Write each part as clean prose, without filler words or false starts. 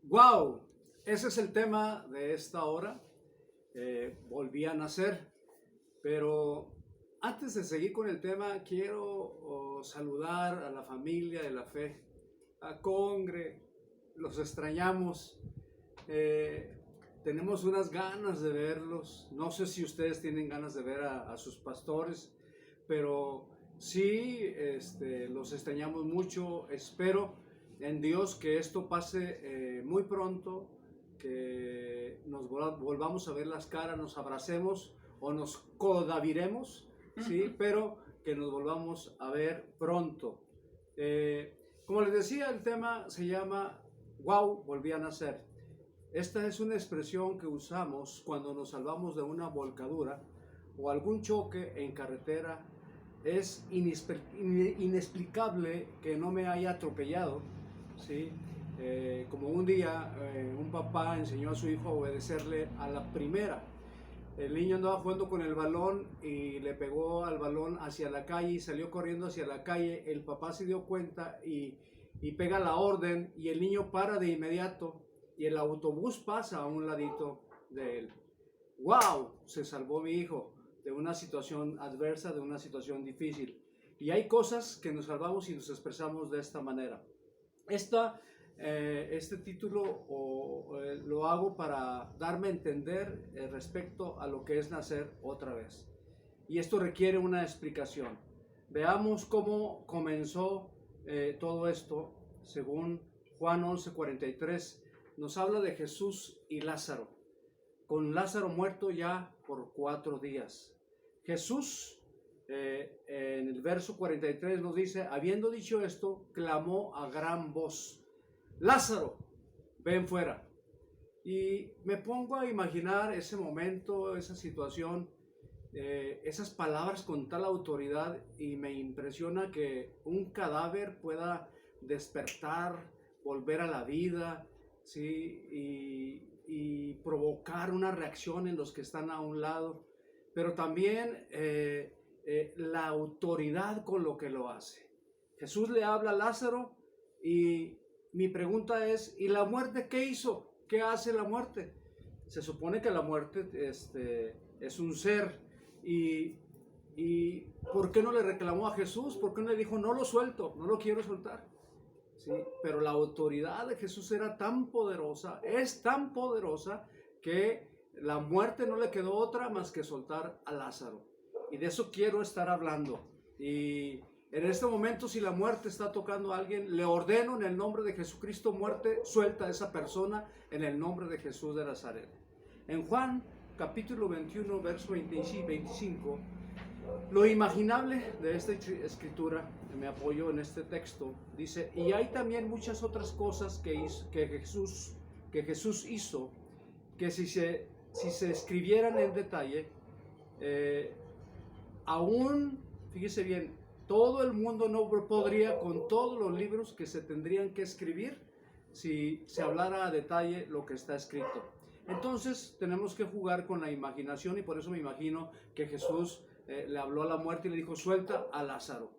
Wow, ese es el tema de esta hora. Volví a nacer, pero antes de seguir con el tema, quiero saludar a la familia de la fe, a Congre, los extrañamos. Eh, Tenemos unas ganas de verlos. No sé si ustedes tienen ganas de ver a sus pastores, pero sí, los extrañamos mucho. Espero en Dios que esto pase muy pronto, que nos volvamos a ver las caras, nos abracemos o nos codaviremos, ¿sí? Pero que nos volvamos a ver pronto. Como les decía, el tema se llama Wow, volví a nacer. Esta es una expresión que usamos cuando nos salvamos de una volcadura o algún choque en carretera. Es inexplicable que no me haya atropellado, ¿sí? Como un día un papá enseñó a su hijo a obedecerle a la primera. El niño andaba jugando con el balón y le pegó al balón hacia la calle y salió corriendo hacia la calle. El papá se dio cuenta y pega la orden y el niño para de inmediato y el autobús pasa a un ladito de él. ¡Wow! Se salvó mi hijo de una situación adversa, de una situación difícil. Y hay cosas que nos salvamos y nos expresamos de esta manera. Este título lo hago para darme a entender respecto a lo que es nacer otra vez. Y esto requiere una explicación. Veamos cómo comenzó todo esto. Según Juan 11:43, nos habla de Jesús y Lázaro, con Lázaro muerto ya por 4 días. Jesús, en el verso 43 nos dice, habiendo dicho esto, clamó a gran voz, Lázaro, ven fuera. Y me pongo a imaginar ese momento, esa situación, esas palabras con tal autoridad, y me impresiona que un cadáver pueda despertar, volver a la vida, ¿sí? Y provocar una reacción en los que están a un lado, pero también la autoridad con lo que lo hace. Jesús le habla a Lázaro y mi pregunta es, ¿y la muerte qué hizo? ¿Qué hace la muerte? Se supone que la muerte es un ser y ¿por qué no le reclamó a Jesús? ¿Por qué no le dijo, no lo suelto, no lo quiero soltar? ¿Sí? Pero la autoridad de Jesús era tan poderosa, es tan poderosa, que la muerte no le quedó otra más que soltar a Lázaro. Y de eso quiero estar hablando. Y en este momento, si la muerte está tocando a alguien, le ordeno en el nombre de Jesucristo, muerte, suelta a esa persona en el nombre de Jesús de Nazaret. En Juan capítulo 21, verso 25, lo imaginable de esta escritura, me apoyo en este texto, dice, y hay también muchas otras cosas que Jesús hizo, que si se escribieran en detalle, aún, fíjese bien, todo el mundo no podría con todos los libros que se tendrían que escribir si se hablara a detalle lo que está escrito. Entonces tenemos que jugar con la imaginación, y por eso me imagino que Jesús le habló a la muerte y le dijo, suelta a Lázaro.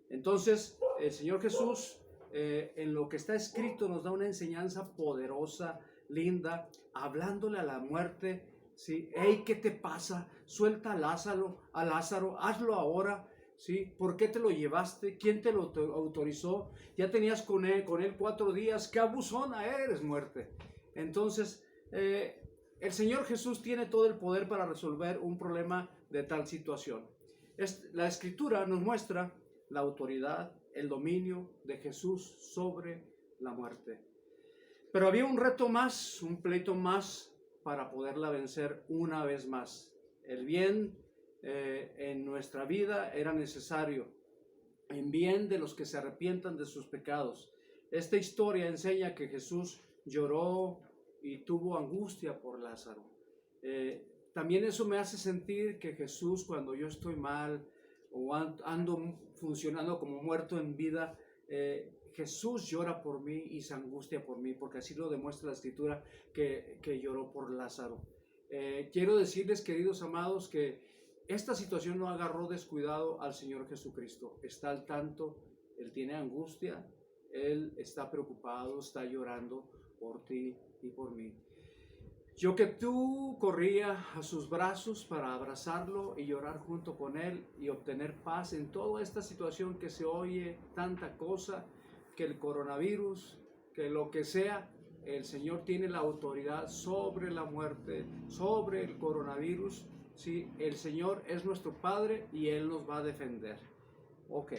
Entonces el Señor Jesús, en lo que está escrito, nos da una enseñanza poderosa, linda, hablándole a la muerte, ¿sí? Hey, ¿qué te pasa? Suelta a Lázaro, hazlo ahora, ¿sí? ¿Por qué te lo llevaste? ¿Quién te lo autorizó? Ya tenías con él 4 días, qué abusona eres, muerte. Entonces, el Señor Jesús tiene todo el poder para resolver un problema de tal situación. La Escritura nos muestra la autoridad, el dominio de Jesús sobre la muerte. Pero había un reto más, un pleito más para poderla vencer una vez más. El bien en nuestra vida era necesario, en bien de los que se arrepientan de sus pecados. Esta historia enseña que Jesús lloró y tuvo angustia por Lázaro. También eso me hace sentir que Jesús, cuando yo estoy mal o ando funcionando como muerto en vida, Jesús llora por mí y se angustia por mí, porque así lo demuestra la Escritura, que lloró por Lázaro. Quiero decirles, queridos amados, que esta situación no agarró descuidado al Señor Jesucristo. Está al tanto, Él tiene angustia, Él está preocupado, está llorando por ti y por mí. Yo que tú corría a sus brazos para abrazarlo y llorar junto con él y obtener paz en toda esta situación que se oye tanta cosa, que el coronavirus, que lo que sea, el Señor tiene la autoridad sobre la muerte, sobre el coronavirus. Sí, el Señor es nuestro Padre y Él nos va a defender. Ok.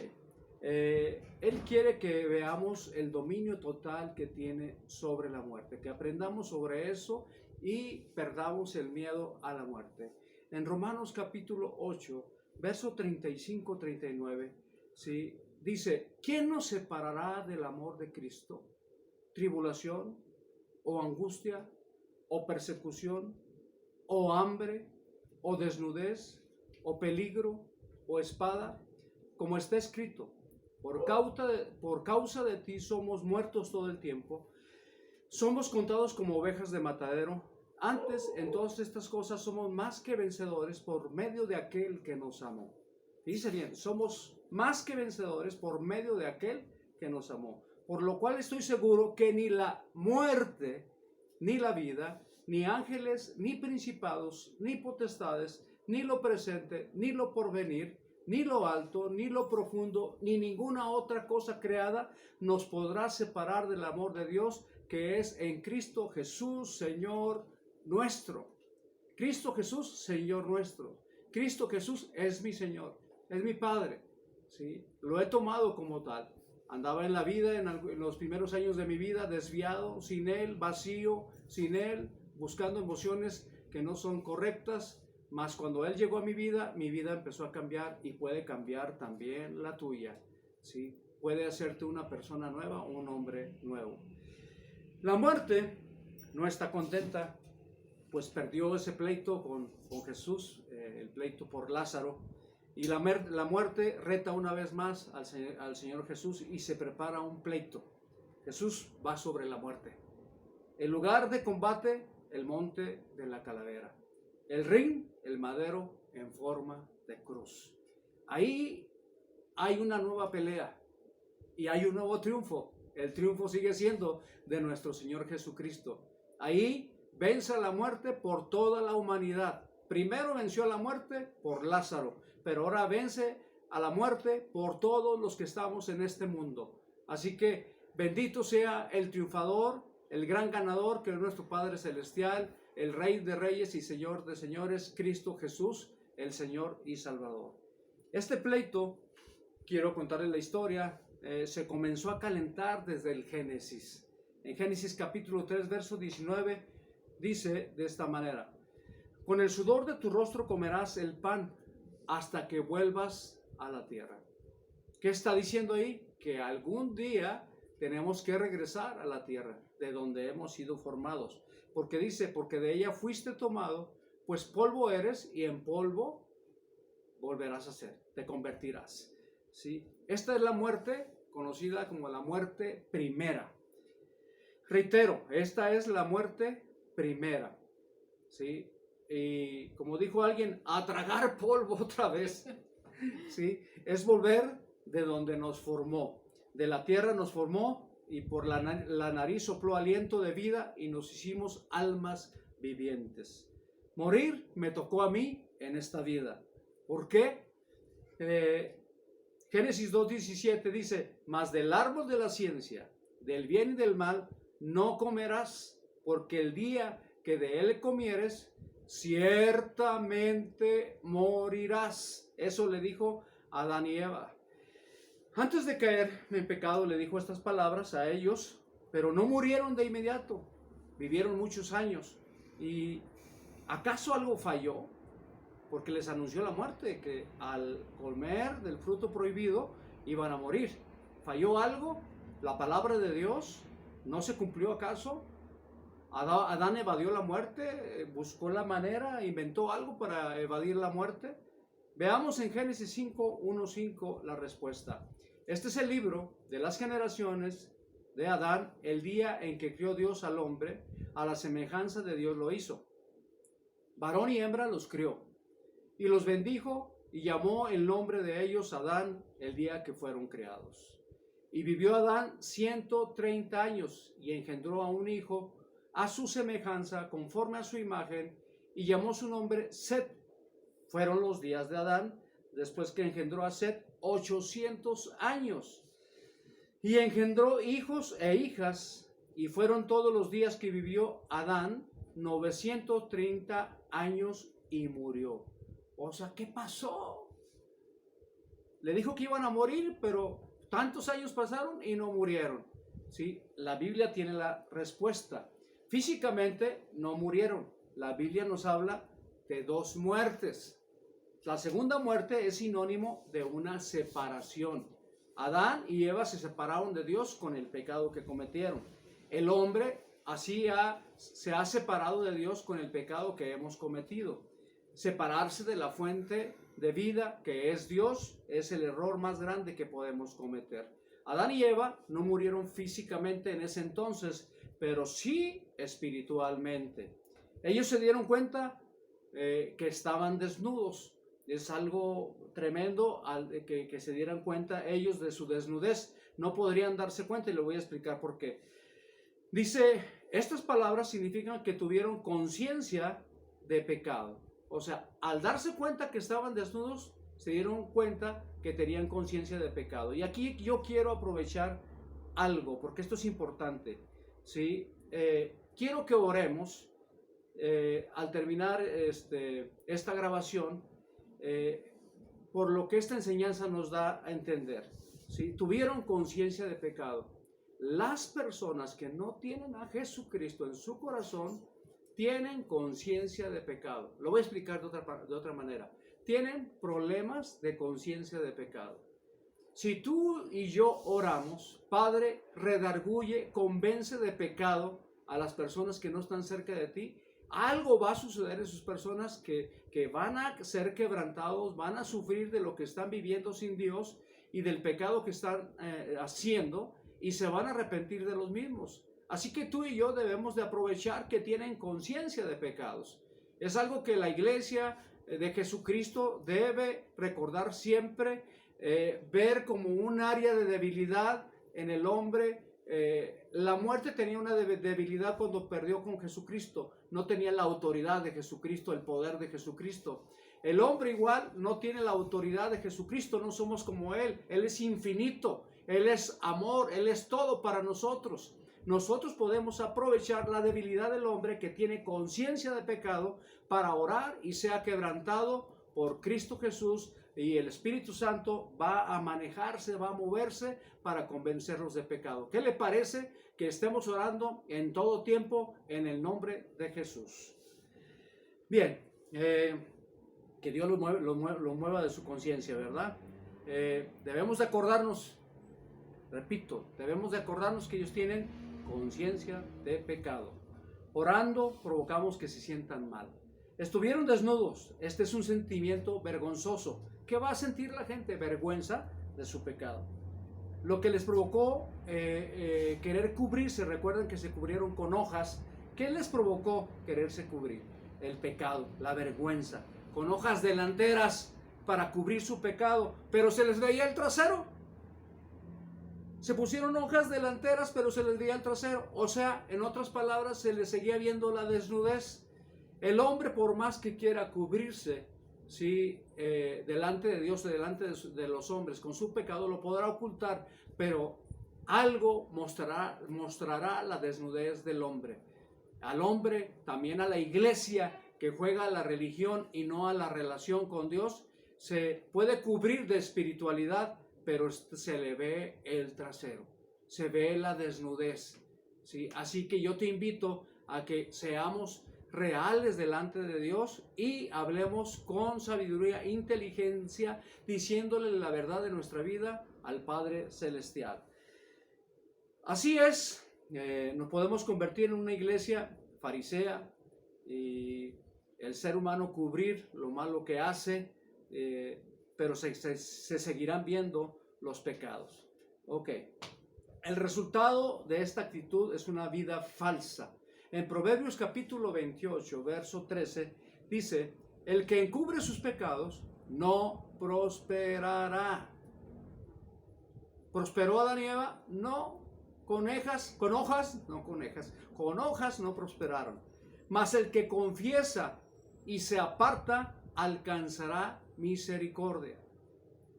Él quiere que veamos el dominio total que tiene sobre la muerte, que aprendamos sobre eso y perdamos el miedo a la muerte. En Romanos capítulo 8, verso 35-39, ¿sí? Dice, ¿quién nos separará del amor de Cristo? ¿Tribulación o angustia o persecución o hambre o desnudez o peligro o espada? Como está escrito, por causa de ti somos muertos todo el tiempo, somos contados como ovejas de matadero. Antes, en todas estas cosas, somos más que vencedores por medio de aquel que nos amó. Dice bien, somos más que vencedores por medio de aquel que nos amó. Por lo cual estoy seguro que ni la muerte, ni la vida, ni ángeles, ni principados, ni potestades, ni lo presente, ni lo porvenir, ni lo alto, ni lo profundo, ni ninguna otra cosa creada nos podrá separar del amor de Dios que es en Cristo Jesús, Señor nuestro. Cristo Jesús, Señor nuestro. Cristo Jesús es mi Señor, es mi Padre. ¿Sí? Lo he tomado como tal. Andaba en la vida, en los primeros años de mi vida, desviado, sin Él, vacío, sin Él, buscando emociones que no son correctas. Mas cuando Él llegó a mi vida empezó a cambiar y puede cambiar también la tuya. ¿Sí? Puede hacerte una persona nueva, un hombre nuevo. La muerte no está contenta, pues perdió ese pleito con Jesús, el pleito por Lázaro. Y la muerte reta una vez más al Señor Jesús y se prepara un pleito. Jesús va sobre la muerte. El lugar de combate, el monte de la calavera. El ring, el madero en forma de cruz. Ahí hay una nueva pelea y hay un nuevo triunfo. El triunfo sigue siendo de nuestro Señor Jesucristo. Ahí vence a la muerte por toda la humanidad. Primero venció a la muerte por Lázaro, pero ahora vence a la muerte por todos los que estamos en este mundo. Así que bendito sea el triunfador, el gran ganador, que es nuestro Padre Celestial, el Rey de Reyes y Señor de Señores, Cristo Jesús, el Señor y Salvador. Este pleito, quiero contarles la historia, se comenzó a calentar desde el Génesis. En Génesis capítulo 3, verso 19, dice de esta manera: con el sudor de tu rostro comerás el pan hasta que vuelvas a la tierra. ¿Qué está diciendo ahí? Que algún día tenemos que regresar a la tierra, de donde hemos sido formados. Porque dice, porque de ella fuiste tomado, pues polvo eres y en polvo volverás a ser, te convertirás. ¿Sí? Esta es la muerte conocida como la muerte primera. Reitero, esta es la muerte primera. ¿Sí? Y como dijo alguien, a tragar polvo otra vez. ¿Sí? Es volver de donde nos formó. De la tierra nos formó y por la nariz sopló aliento de vida y nos hicimos almas vivientes. Morir me tocó a mí en esta vida. ¿Por qué? Génesis 2:17 dice, mas del árbol de la ciencia, del bien y del mal, no comerás, porque el día que de él comieres, ciertamente morirás. Eso le dijo a Adán y Eva. Antes de caer en pecado le dijo estas palabras a ellos, pero no murieron de inmediato, vivieron muchos años. ¿Y acaso algo falló? Porque les anunció la muerte, que al comer del fruto prohibido iban a morir. ¿Falló algo? ¿La palabra de Dios no se cumplió acaso? ¿Adán evadió la muerte? ¿Buscó la manera? ¿Inventó algo para evadir la muerte? Veamos en Génesis 5:1-5 la respuesta. Este es el libro de las generaciones de Adán, el día en que crió Dios al hombre, a la semejanza de Dios lo hizo. Varón y hembra los crió, y los bendijo, y llamó el nombre de ellos Adán el día que fueron creados. Y vivió Adán 130 años y engendró a un hijo a su semejanza, conforme a su imagen, y llamó su nombre Set. Fueron los días de Adán, después que engendró a Set, 800 años. Y engendró hijos e hijas, y fueron todos los días que vivió Adán 930 años y murió. O sea, ¿qué pasó? Le dijo que iban a morir, pero tantos años pasaron y no murieron. ¿Sí? La Biblia tiene la respuesta. Físicamente no murieron. La Biblia nos habla de dos muertes. La segunda muerte es sinónimo de una separación. Adán y Eva se separaron de Dios con el pecado que cometieron. El hombre se ha separado de Dios con el pecado que hemos cometido. Separarse de la fuente de vida que es Dios es el error más grande que podemos cometer. Adán y Eva no murieron físicamente en ese entonces, pero sí espiritualmente. Ellos se dieron cuenta que estaban desnudos. Es algo tremendo que se dieran cuenta ellos de su desnudez. No podrían darse cuenta y le voy a explicar por qué. Dice, estas palabras significan que tuvieron conciencia de pecado. O sea, al darse cuenta que estaban desnudos, se dieron cuenta que tenían conciencia de pecado. Y aquí yo quiero aprovechar algo, porque esto es importante. ¿Sí? Quiero que oremos al terminar esta grabación, por lo que esta enseñanza nos da a entender. ¿Sí? Tuvieron conciencia de pecado. Las personas que no tienen a Jesucristo en su corazón tienen conciencia de pecado. Lo voy a explicar de otra manera. Tienen problemas de conciencia de pecado. Si tú y yo oramos, Padre, redarguye, convence de pecado a las personas que no están cerca de ti, algo va a suceder en sus personas que van a ser quebrantados, van a sufrir de lo que están viviendo sin Dios y del pecado que están haciendo, y se van a arrepentir de los mismos. Así que tú y yo debemos de aprovechar que tienen conciencia de pecados. Es algo que la iglesia de Jesucristo debe recordar siempre, ver como un área de debilidad en el hombre. La muerte tenía una debilidad cuando perdió con Jesucristo. No tenía la autoridad de Jesucristo, el poder de Jesucristo. El hombre igual no tiene la autoridad de Jesucristo, no somos como Él. Él es infinito, Él es amor, Él es todo para nosotros. Nosotros podemos aprovechar la debilidad del hombre que tiene conciencia de pecado para orar y sea quebrantado por Cristo Jesús, y el Espíritu Santo va a manejarse, va a moverse para convencerlos de pecado. ¿Qué le parece que estemos orando en todo tiempo en el nombre de Jesús? Bien, que Dios lo mueva de su conciencia, ¿verdad? Debemos de acordarnos, repito, debemos de acordarnos que ellos tienen conciencia de pecado. Orando provocamos que se sientan mal. Estuvieron desnudos. Este es un sentimiento vergonzoso. ¿Qué va a sentir la gente? Vergüenza de su pecado. Lo que les provocó querer cubrirse, recuerden que se cubrieron con hojas. ¿Qué les provocó quererse cubrir? El pecado, la vergüenza, con hojas delanteras para cubrir su pecado, pero se les veía el trasero. Se pusieron hojas delanteras, pero se les veía el trasero. O sea, en otras palabras, se les seguía viendo la desnudez. El hombre, por más que quiera cubrirse, ¿sí? Delante de Dios, delante de los hombres, con su pecado lo podrá ocultar, pero algo mostrará la desnudez del hombre. Al hombre, también a la iglesia que juega a la religión y no a la relación con Dios, se puede cubrir de espiritualidad, pero se le ve el trasero, se ve la desnudez, ¿sí? Así que yo te invito a que seamos reales delante de Dios y hablemos con sabiduría, inteligencia, diciéndole la verdad de nuestra vida al Padre Celestial. Así es, nos podemos convertir en una iglesia farisea y el ser humano cubrir lo malo que hace, pero se seguirán viendo los pecados. Ok, el resultado de esta actitud es una vida falsa. En Proverbios capítulo 28, verso 13, dice, el que encubre sus pecados no prosperará. ¿Prosperó Adán y Eva? No, con hojas no prosperaron. Mas el que confiesa y se aparta alcanzará misericordia.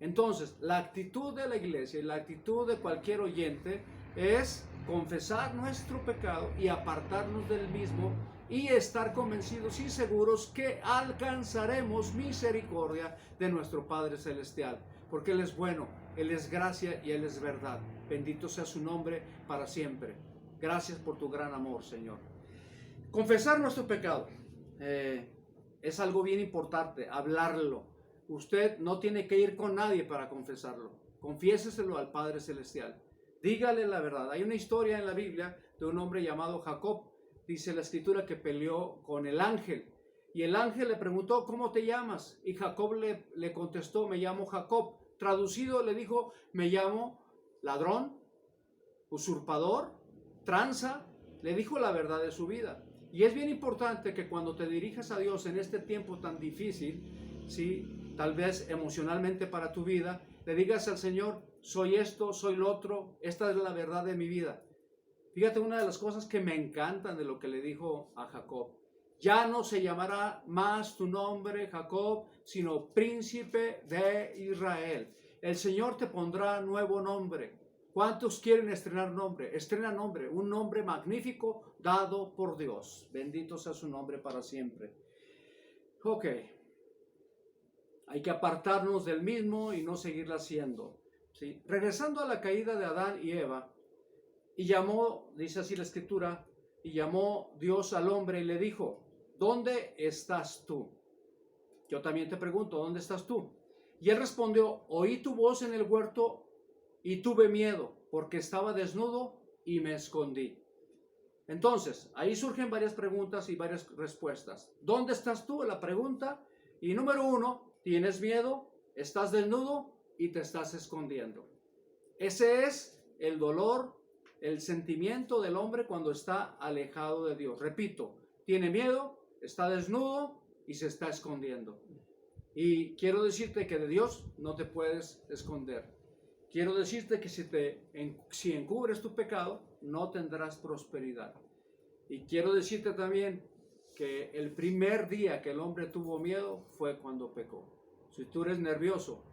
Entonces, la actitud de la iglesia y la actitud de cualquier oyente es confesar nuestro pecado y apartarnos del mismo y estar convencidos y seguros que alcanzaremos misericordia de nuestro Padre Celestial, porque Él es bueno, Él es gracia y Él es verdad. Bendito sea su nombre para siempre. Gracias por tu gran amor, Señor. Confesar nuestro pecado es algo bien importante, hablarlo. Usted no tiene que ir con nadie para confesarlo. Confiéseselo al Padre Celestial. Dígale la verdad. Hay una historia en la Biblia de un hombre llamado Jacob. Dice la escritura que peleó con el ángel. Y el ángel le preguntó, ¿cómo te llamas? Y Jacob le contestó, me llamo Jacob. Traducido le dijo, me llamo ladrón, usurpador, tranza. Le dijo la verdad de su vida. Y es bien importante que cuando te dirijas a Dios en este tiempo tan difícil, ¿sí?, tal vez emocionalmente para tu vida, le digas al Señor, soy esto, soy lo otro, esta es la verdad de mi vida. Fíjate, una de las cosas que me encantan de lo que le dijo a Jacob, ya no se llamará más tu nombre Jacob, sino príncipe de Israel. El Señor te pondrá nuevo nombre. ¿Cuántos quieren estrenar nombre? Estrena nombre, un nombre magnífico dado por Dios. Bendito sea su nombre para siempre. Ok. Hay que apartarnos del mismo y no seguirla haciendo. ¿Sí? Regresando a la caída de Adán y Eva, y llamó, dice así la escritura, y llamó Dios al hombre y le dijo, ¿dónde estás tú? Yo también te pregunto, ¿dónde estás tú? Y él respondió, oí tu voz en el huerto y tuve miedo, porque estaba desnudo y me escondí. Entonces, ahí surgen varias preguntas y varias respuestas. ¿Dónde estás tú? La pregunta. Y número 1, ¿tienes miedo? ¿Estás desnudo? Y te estás escondiendo. Ese es el dolor, el sentimiento del hombre cuando está alejado de Dios. Repito, tiene miedo, está desnudo y se está escondiendo. Y quiero decirte que de Dios no te puedes esconder. Quiero decirte que si encubres tu pecado, no tendrás prosperidad. Y quiero decirte también que el primer día que el hombre tuvo miedo fue cuando pecó. Si tú eres nervioso,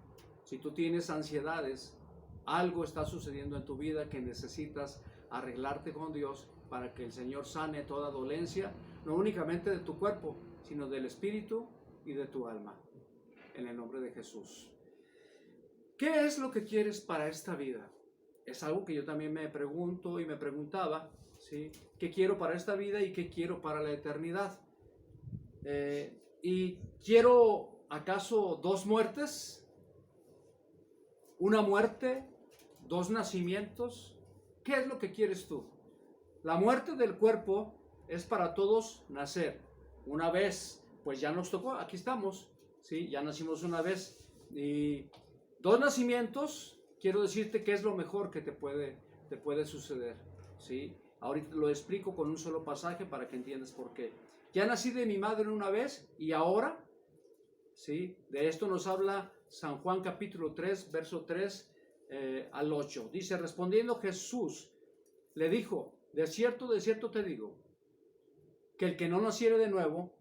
si tú tienes ansiedades, algo está sucediendo en tu vida que necesitas arreglarte con Dios para que el Señor sane toda dolencia, no únicamente de tu cuerpo, sino del espíritu y de tu alma. En el nombre de Jesús. ¿Qué es lo que quieres para esta vida? Es algo que yo también me pregunto y me preguntaba, ¿sí? ¿Qué quiero para esta vida y qué quiero para la eternidad? ¿Y quiero acaso 2 muertes? ¿Una muerte? 2 nacimientos? ¿Qué es lo que quieres tú? La muerte del cuerpo es para todos nacer. Una vez, pues ya nos tocó, aquí estamos, ¿sí? Ya nacimos una vez. Y 2 nacimientos, quiero decirte que es lo mejor que te puede suceder, ¿sí? Ahorita lo explico con un solo pasaje para que entiendas por qué. Ya nací de mi madre una vez y ahora, ¿sí? De esto nos habla San Juan capítulo 3, verso 3 al 8. Dice, respondiendo Jesús, le dijo, de cierto te digo, que el que no naciere de nuevo,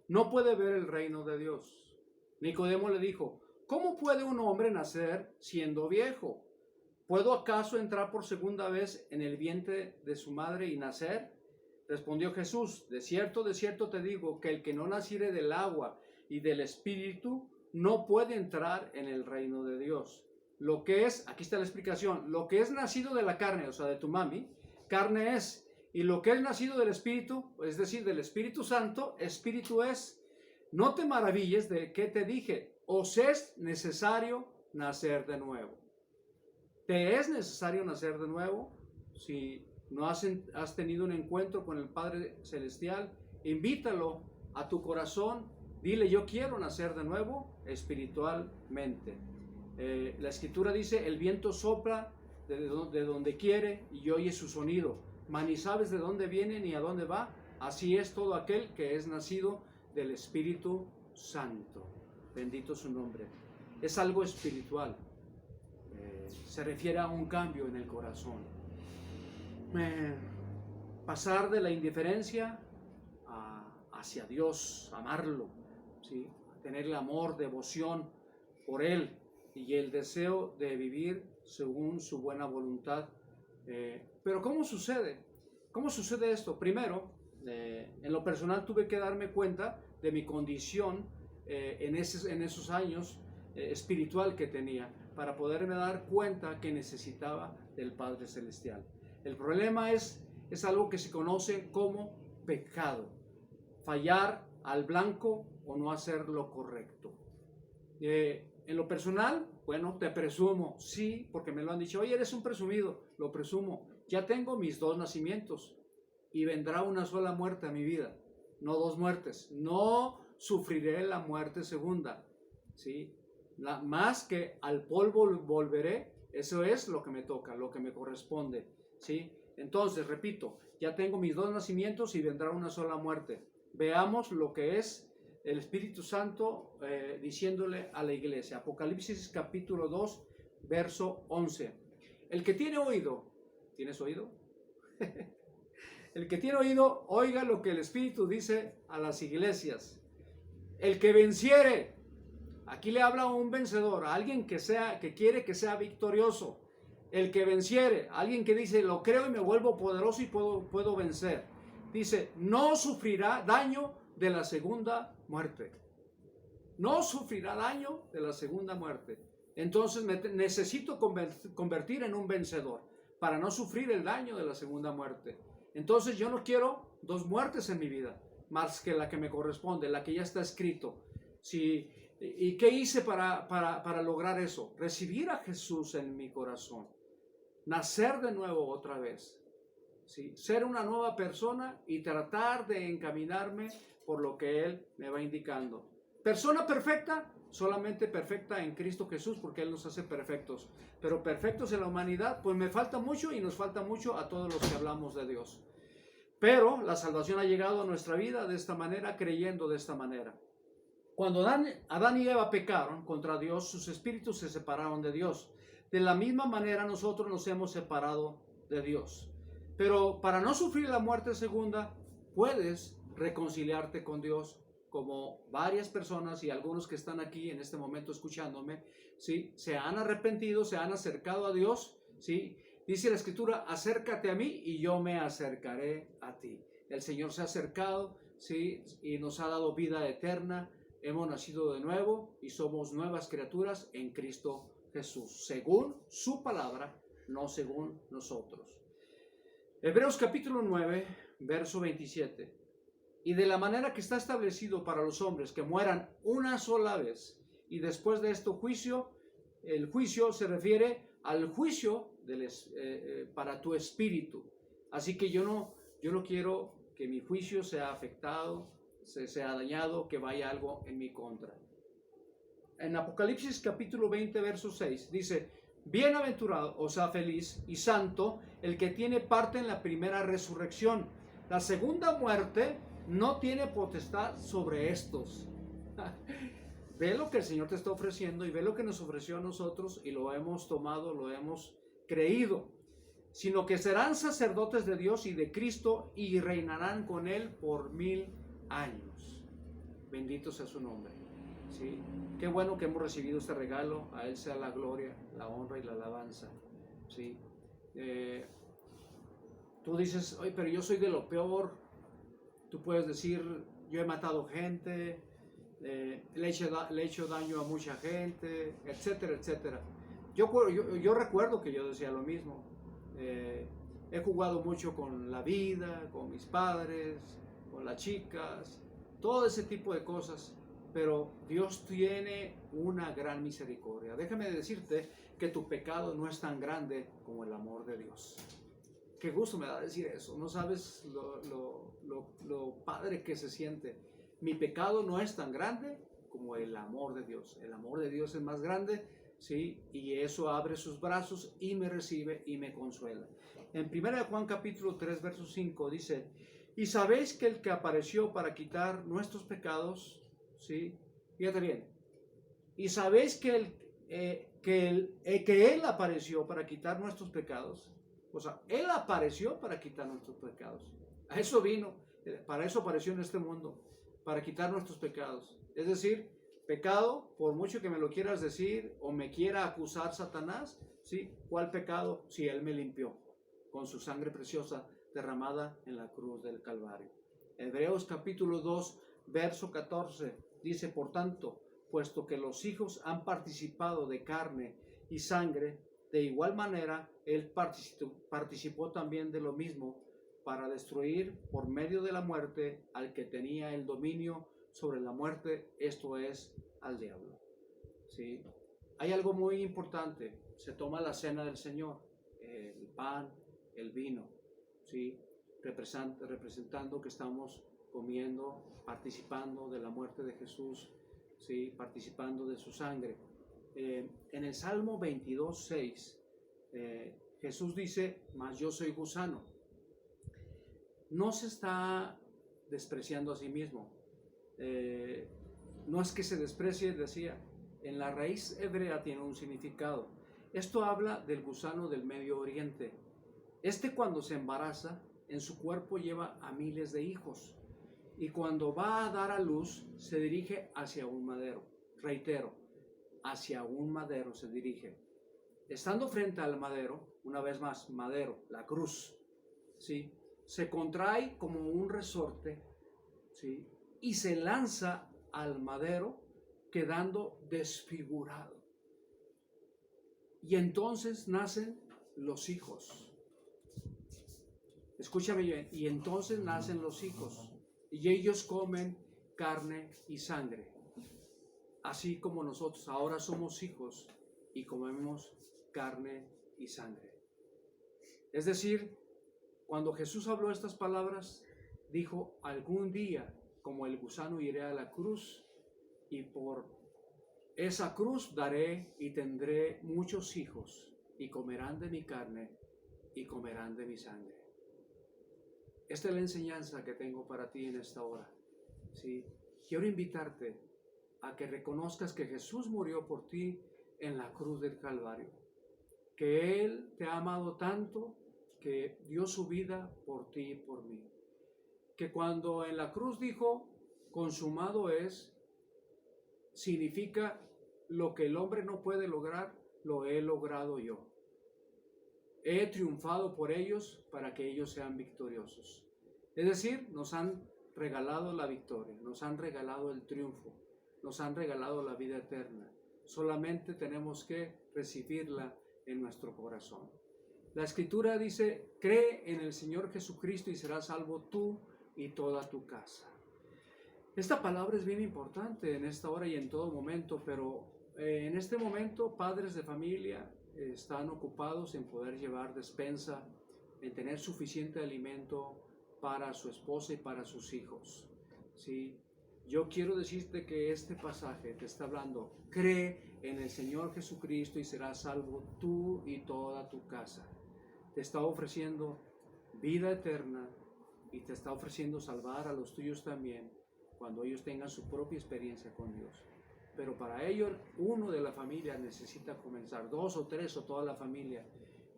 no puede ver el reino de Dios. Nicodemo le dijo, ¿cómo puede un hombre nacer siendo viejo? ¿Puedo acaso entrar por segunda vez en el vientre de su madre y nacer? Respondió Jesús, de cierto te digo, que el que no naciere del agua y del espíritu, no puede entrar en el reino de Dios. Lo que es, aquí está la explicación, lo que es nacido de la carne, o sea, de tu mami, carne es, y lo que es nacido del espíritu, es decir, del Espíritu Santo, espíritu es. No te maravilles de que te dije, os es necesario nacer de nuevo. ¿Te es necesario nacer de nuevo? Si no has tenido un encuentro con el Padre Celestial, invítalo a tu corazón, dile, yo quiero nacer de nuevo espiritualmente. La Escritura dice, el viento sopla de donde quiere y oye su sonido, mas ni sabes de dónde viene ni a dónde va. Así es todo aquel que es nacido del Espíritu Santo. Bendito su nombre. Es algo espiritual. se refiere a un cambio en el corazón. Pasar de la indiferencia hacia Dios, amarlo, ¿sí? Tener el amor, devoción por Él y el deseo de vivir según su buena voluntad. Pero ¿cómo sucede? ¿Cómo sucede esto? Primero, en lo personal tuve que darme cuenta de mi condición en esos años espiritual que tenía, para poderme dar cuenta que necesitaba del Padre Celestial. El problema es algo que se conoce como pecado. Fallar al blanco o no hacer lo correcto. En lo personal, bueno, te presumo, sí, porque me lo han dicho, oye, eres un presumido, lo presumo. Ya tengo mis 2 nacimientos y vendrá una sola muerte a mi vida, no 2 muertes. No sufriré la muerte segunda, ¿sí? Más que al polvo volveré, eso es lo que me toca, lo que me corresponde, ¿sí? Entonces, repito, ya tengo mis 2 nacimientos y vendrá una sola muerte. Veamos lo que es el Espíritu Santo diciéndole a la iglesia. Apocalipsis capítulo 2, verso 11. El que tiene oído, ¿tienes oído? El que tiene oído, oiga lo que el Espíritu dice a las iglesias. El que venciere, aquí le habla a un vencedor, a alguien que quiere que sea victorioso. El que venciere, alguien que dice, lo creo y me vuelvo poderoso y puedo vencer. Dice, no sufrirá daño de la segunda muerte. No sufrirá daño de la segunda muerte. Entonces me necesito convertir en un vencedor para no sufrir el daño de la segunda muerte. Entonces yo no quiero 2 muertes en mi vida, más que la que me corresponde, la que ya está escrito. Sí, ¿y qué hice para lograr eso? Recibir a Jesús en mi corazón. Nacer de nuevo otra vez. ¿Sí? Ser una nueva persona y tratar de encaminarme por lo que Él me va indicando. Persona perfecta, solamente perfecta en Cristo Jesús, porque Él nos hace perfectos. Pero perfectos en la humanidad, pues me falta mucho y nos falta mucho a todos los que hablamos de Dios. Pero la salvación ha llegado a nuestra vida de esta manera, creyendo de esta manera. Cuando Adán y Eva pecaron contra Dios, sus espíritus se separaron de Dios. De la misma manera nosotros nos hemos separado de Dios. Pero para no sufrir la muerte segunda, puedes reconciliarte con Dios, como varias personas y algunos que están aquí en este momento escuchándome, ¿sí? Se han arrepentido, se han acercado a Dios, ¿sí? Dice la Escritura, acércate a mí y yo me acercaré a ti. El Señor se ha acercado, ¿sí? Y nos ha dado vida eterna, hemos nacido de nuevo y somos nuevas criaturas en Cristo Jesús, según su palabra, no según nosotros. Hebreos capítulo 9, verso 27. Y de la manera que está establecido para los hombres que mueran una sola vez y después de esto juicio, el juicio se refiere al juicio para tu espíritu. Así que yo no quiero que mi juicio sea afectado, sea dañado, que vaya algo en mi contra. En Apocalipsis capítulo 20, verso 6 dice, bienaventurado, o sea, feliz y santo, el que tiene parte en la primera resurrección. La segunda muerte no tiene potestad sobre estos. Ve lo que el Señor te está ofreciendo y ve lo que nos ofreció a nosotros y lo hemos tomado, lo hemos creído. Sino que serán sacerdotes de Dios y de Cristo y reinarán con Él por 1000 años. Bendito sea su nombre. ¿Sí? Qué bueno que hemos recibido este regalo. A Él sea la gloria, la honra y la alabanza. ¿Sí? Tú dices, oye, pero yo soy de lo peor. Tú puedes decir, yo he matado gente, le he hecho daño a mucha gente, etcétera, etcétera. Yo recuerdo que yo decía lo mismo. He jugado mucho con la vida, con mis padres, con las chicas, todo ese tipo de cosas. Pero Dios tiene una gran misericordia. Déjame decirte que tu pecado no es tan grande como el amor de Dios. Qué gusto me da decir eso. No sabes lo padre que se siente. Mi pecado no es tan grande como el amor de Dios. El amor de Dios es más grande, ¿sí? Y eso abre sus brazos y me recibe y me consuela. En 1 Juan capítulo 3, verso 5 dice, y sabéis que el que apareció para quitar nuestros pecados, ¿sí? Fíjate bien. Y sabéis que que Él apareció para quitar nuestros pecados. O sea, Él apareció para quitar nuestros pecados. A eso vino, para eso apareció en este mundo, para quitar nuestros pecados. Es decir, pecado, por mucho que me lo quieras decir o me quiera acusar Satanás, ¿sí? ¿Cuál pecado? Si Él me limpió con su sangre preciosa derramada en la cruz del Calvario. Hebreos capítulo 2, verso 14, dice: por tanto, puesto que los hijos han participado de carne y sangre, de igual manera Él participó también de lo mismo, para destruir por medio de la muerte al que tenía el dominio sobre la muerte, esto es, al diablo. ¿Sí? Hay algo muy importante: se toma la cena del Señor, el pan, el vino, ¿sí? Representando que estamos comiendo, participando de la muerte de Jesús, ¿sí? Participando de su sangre. En el Salmo 22:6, Jesús dice: mas yo soy gusano. No se está despreciando a sí mismo. No es que se desprecie, decía. En la raíz hebrea tiene un significado. Esto habla del gusano del Medio Oriente. Cuando se embaraza, en su cuerpo lleva a miles de hijos, y cuando va a dar a luz se dirige hacia un madero. Reitero, hacia un madero se dirige. Estando frente al madero, una vez más, madero, la cruz, ¿sí? Se contrae como un resorte, ¿sí? Y se lanza al madero, quedando desfigurado. Y entonces nacen los hijos. Escúchame bien. Y entonces nacen los hijos, y ellos comen carne y sangre, así como nosotros ahora somos hijos y comemos carne y sangre. Es decir, cuando Jesús habló estas palabras, dijo: algún día, como el gusano, iré a la cruz, y por esa cruz daré y tendré muchos hijos, y comerán de mi carne y comerán de mi sangre. Esta es la enseñanza que tengo para ti en esta hora, ¿sí? Quiero invitarte a que reconozcas que Jesús murió por ti en la cruz del Calvario, que Él te ha amado tanto que dio su vida por ti y por mí, que cuando en la cruz dijo: consumado es, significa: lo que el hombre no puede lograr, lo he logrado yo. He triunfado por ellos para que ellos sean victoriosos. Es decir, nos han regalado la victoria, nos han regalado el triunfo, nos han regalado la vida eterna. Solamente tenemos que recibirla en nuestro corazón. La Escritura dice: cree en el Señor Jesucristo y serás salvo tú y toda tu casa. Esta palabra es bien importante en esta hora y en todo momento, pero en este momento padres de familia están ocupados en poder llevar despensa, en tener suficiente alimento para su esposa y para sus hijos, ¿sí? Yo quiero decirte que este pasaje te está hablando: cree en el Señor Jesucristo y serás salvo tú y toda tu casa. Te está ofreciendo vida eterna y te está ofreciendo salvar a los tuyos también, cuando ellos tengan su propia experiencia con Dios. Pero para ello uno de la familia necesita comenzar, 2 o 3 o toda la familia.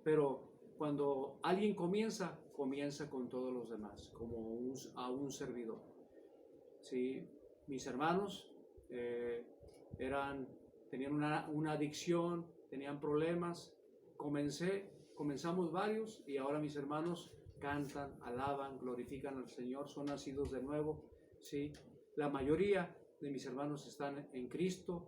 Pero cuando alguien comienza con todos los demás, como a un servidor. ¿Sí? Mis hermanos tenían una adicción, tenían problemas. Comenzamos varios, y ahora mis hermanos cantan, alaban, glorifican al Señor, son nacidos de nuevo, ¿sí? La mayoría de mis hermanos están en Cristo,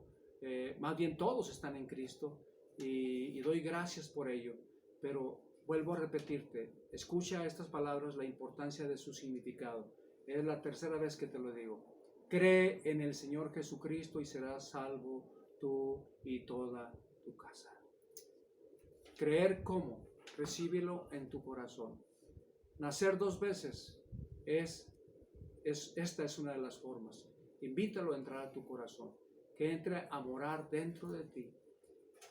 más bien todos están en Cristo, y doy gracias por ello. Pero vuelvo a repetirte, escucha estas palabras, la importancia de su significado. Es la tercera vez que te lo digo. Cree en el Señor Jesucristo y serás salvo tú y toda tu casa. Creer, ¿cómo? Recíbelo en tu corazón. Nacer 2 veces esta es una de las formas. Invítalo a entrar a tu corazón, que entre a morar dentro de ti,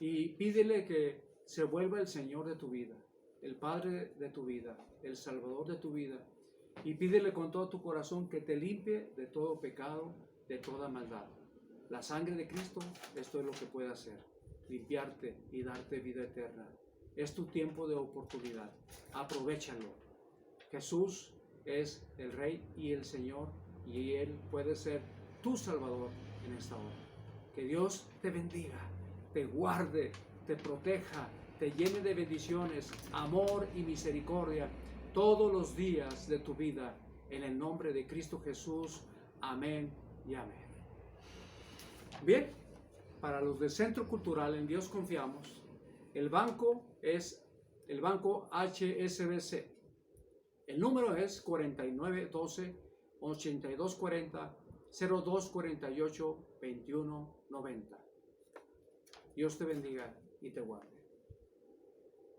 y pídele que se vuelva el Señor de tu vida, el Padre de tu vida, el Salvador de tu vida, y pídele con todo tu corazón que te limpie de todo pecado, de toda maldad. La sangre de Cristo, esto es lo que puede hacer. limpiarte y darte vida eterna. Es tu tiempo de oportunidad. Aprovéchalo. Jesús es el Rey y el Señor, y Él puede ser tu Salvador en esta hora. Que Dios te bendiga, te guarde, te proteja, te llene de bendiciones, amor y misericordia todos los días de tu vida. En el nombre de Cristo Jesús. Amén y amén. Bien, para los del Centro Cultural En Dios Confiamos, el banco es el banco HSBC. El número es 4912-8240-0248-2190. Dios te bendiga y te guarde.